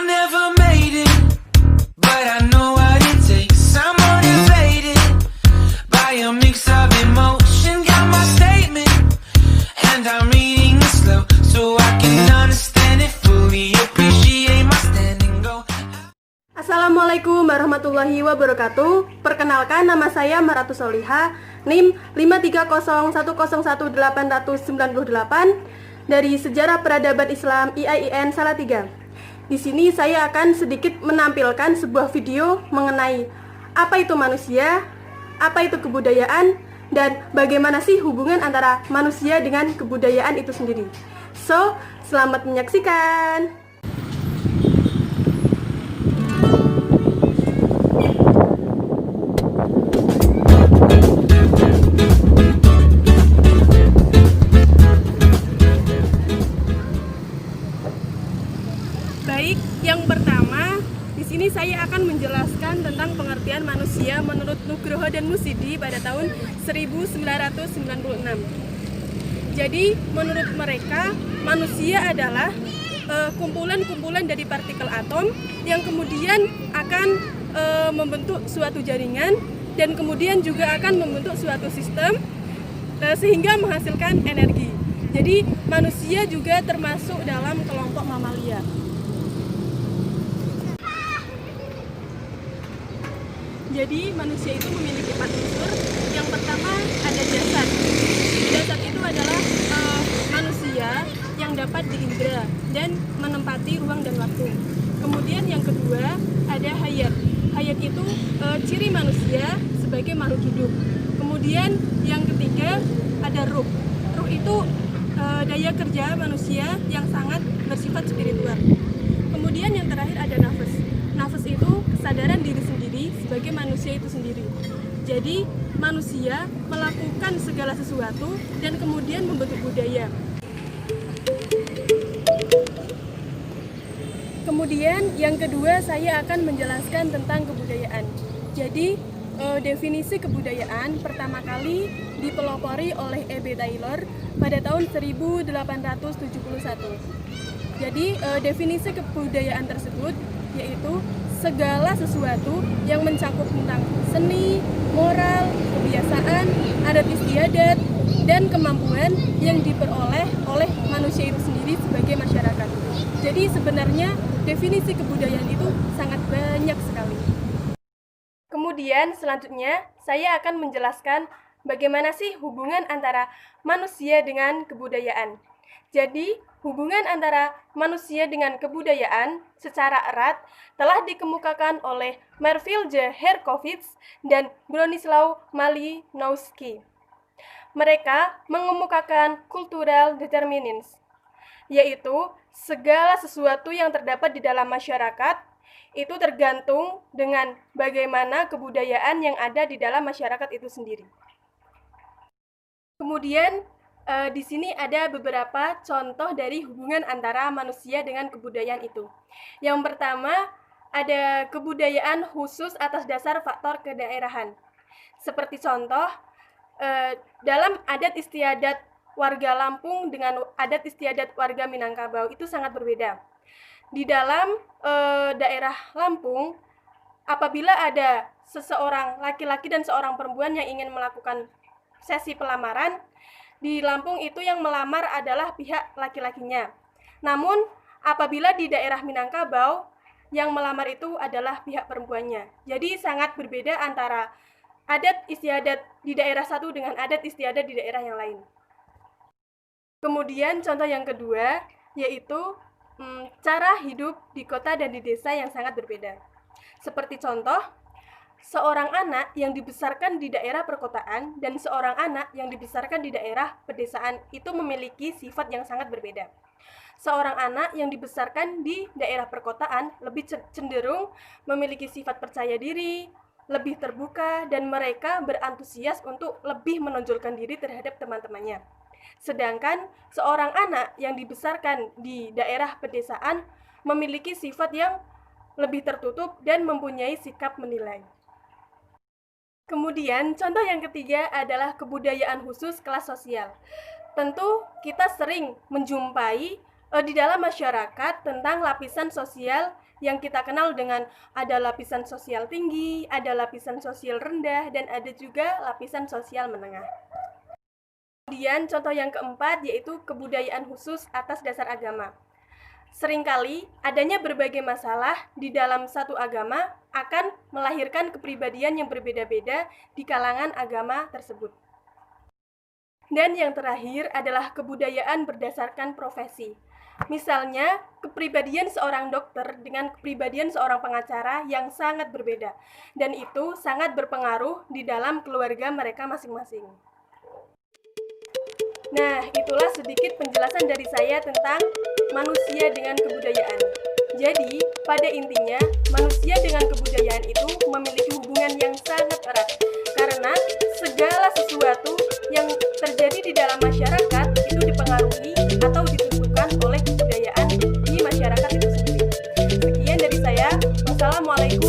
never made it, but I know what it takes. I'm motivated by a mix of emotion. Got my statement, and I'm reading it slow so I can understand it fully. Appreciate my standing go. Assalamualaikum warahmatullahi wabarakatuh. Perkenalkan, nama saya Maratu Soliha, NIM 530101898 dari Sejarah Peradaban Islam IAIN Salatiga. Di sini saya akan sedikit menampilkan sebuah video mengenai apa itu manusia, apa itu kebudayaan, dan bagaimana sih hubungan antara manusia dengan kebudayaan itu sendiri. So, selamat menyaksikan. Baik, yang pertama, di sini saya akan menjelaskan tentang pengertian manusia menurut Nugroho dan Musidi pada tahun 1996. Jadi, menurut mereka, manusia adalah kumpulan-kumpulan dari partikel atom yang kemudian akan membentuk suatu jaringan dan kemudian juga akan membentuk suatu sistem sehingga menghasilkan energi. Jadi, manusia juga termasuk dalam kelompok mamalia. Jadi manusia itu memiliki 4 unsur. Yang pertama ada jasad. Jasad itu adalah manusia yang dapat diindra dan menempati ruang dan waktu. Kemudian yang kedua ada hayat. Hayat itu ciri manusia sebagai makhluk hidup. Kemudian yang ketiga ada ruh. Ruh itu daya kerja manusia yang sangat bersifat spiritual. Kemudian yang terakhir ada nafas. Nafas itu kesadaran diri sendiri sebagai manusia itu sendiri. Jadi manusia melakukan segala sesuatu dan kemudian membentuk budaya. Kemudian yang kedua saya akan menjelaskan tentang kebudayaan. Jadi definisi kebudayaan pertama kali dipelopori oleh E.B. Taylor pada tahun 1871. Jadi definisi kebudayaan tersebut yaitu segala sesuatu yang mencakup tentang seni, moral, kebiasaan, adat istiadat, dan kemampuan yang diperoleh oleh manusia itu sendiri sebagai masyarakat. Jadi sebenarnya definisi kebudayaan itu sangat banyak sekali. Kemudian selanjutnya saya akan menjelaskan bagaimana sih hubungan antara manusia dengan kebudayaan. Jadi, hubungan antara manusia dengan kebudayaan secara erat telah dikemukakan oleh Melville J. Herkovits dan Bronislaw Malinowski. Mereka mengemukakan cultural determinants, yaitu segala sesuatu yang terdapat di dalam masyarakat itu tergantung dengan bagaimana kebudayaan yang ada di dalam masyarakat itu sendiri. Kemudian, di sini ada beberapa contoh dari hubungan antara manusia dengan kebudayaan itu. Yang pertama, ada kebudayaan khusus atas dasar faktor kedaerahan. Seperti contoh, dalam adat istiadat warga Lampung dengan adat istiadat warga Minangkabau itu sangat berbeda. Di dalam daerah Lampung, apabila ada seseorang laki-laki dan seorang perempuan yang ingin melakukan sesi pelamaran, di Lampung itu yang melamar adalah pihak laki-lakinya. Namun, apabila di daerah Minangkabau, yang melamar itu adalah pihak perempuannya. Jadi, sangat berbeda antara adat istiadat di daerah satu dengan adat istiadat di daerah yang lain. Kemudian, contoh yang kedua, yaitu cara hidup di kota dan di desa yang sangat berbeda. Seperti contoh, seorang anak yang dibesarkan di daerah perkotaan dan seorang anak yang dibesarkan di daerah pedesaan itu memiliki sifat yang sangat berbeda. Seorang anak yang dibesarkan di daerah perkotaan lebih cenderung memiliki sifat percaya diri, lebih terbuka, dan mereka berantusias untuk lebih menonjolkan diri terhadap teman-temannya. Sedangkan seorang anak yang dibesarkan di daerah pedesaan memiliki sifat yang lebih tertutup dan mempunyai sikap menilai. Kemudian, contoh yang ketiga adalah kebudayaan khusus kelas sosial. Tentu kita sering menjumpai di dalam masyarakat tentang lapisan sosial yang kita kenal dengan ada lapisan sosial tinggi, ada lapisan sosial rendah, dan ada juga lapisan sosial menengah. Kemudian contoh yang keempat yaitu kebudayaan khusus atas dasar agama. Seringkali adanya berbagai masalah di dalam satu agama akan melahirkan kepribadian yang berbeda-beda di kalangan agama tersebut. Dan yang terakhir adalah kebudayaan berdasarkan profesi. Misalnya, kepribadian seorang dokter dengan kepribadian seorang pengacara yang sangat berbeda, dan itu sangat berpengaruh di dalam keluarga mereka masing-masing. Nah, itulah sedikit penjelasan dari saya tentang manusia dengan kebudayaan. Jadi, pada intinya, manusia dengan kebudayaan itu memiliki hubungan yang sangat erat, karena segala sesuatu yang terjadi di dalam masyarakat itu dipengaruhi atau ditentukan oleh kebudayaan di masyarakat itu sendiri. Sekian dari saya. Wassalamualaikum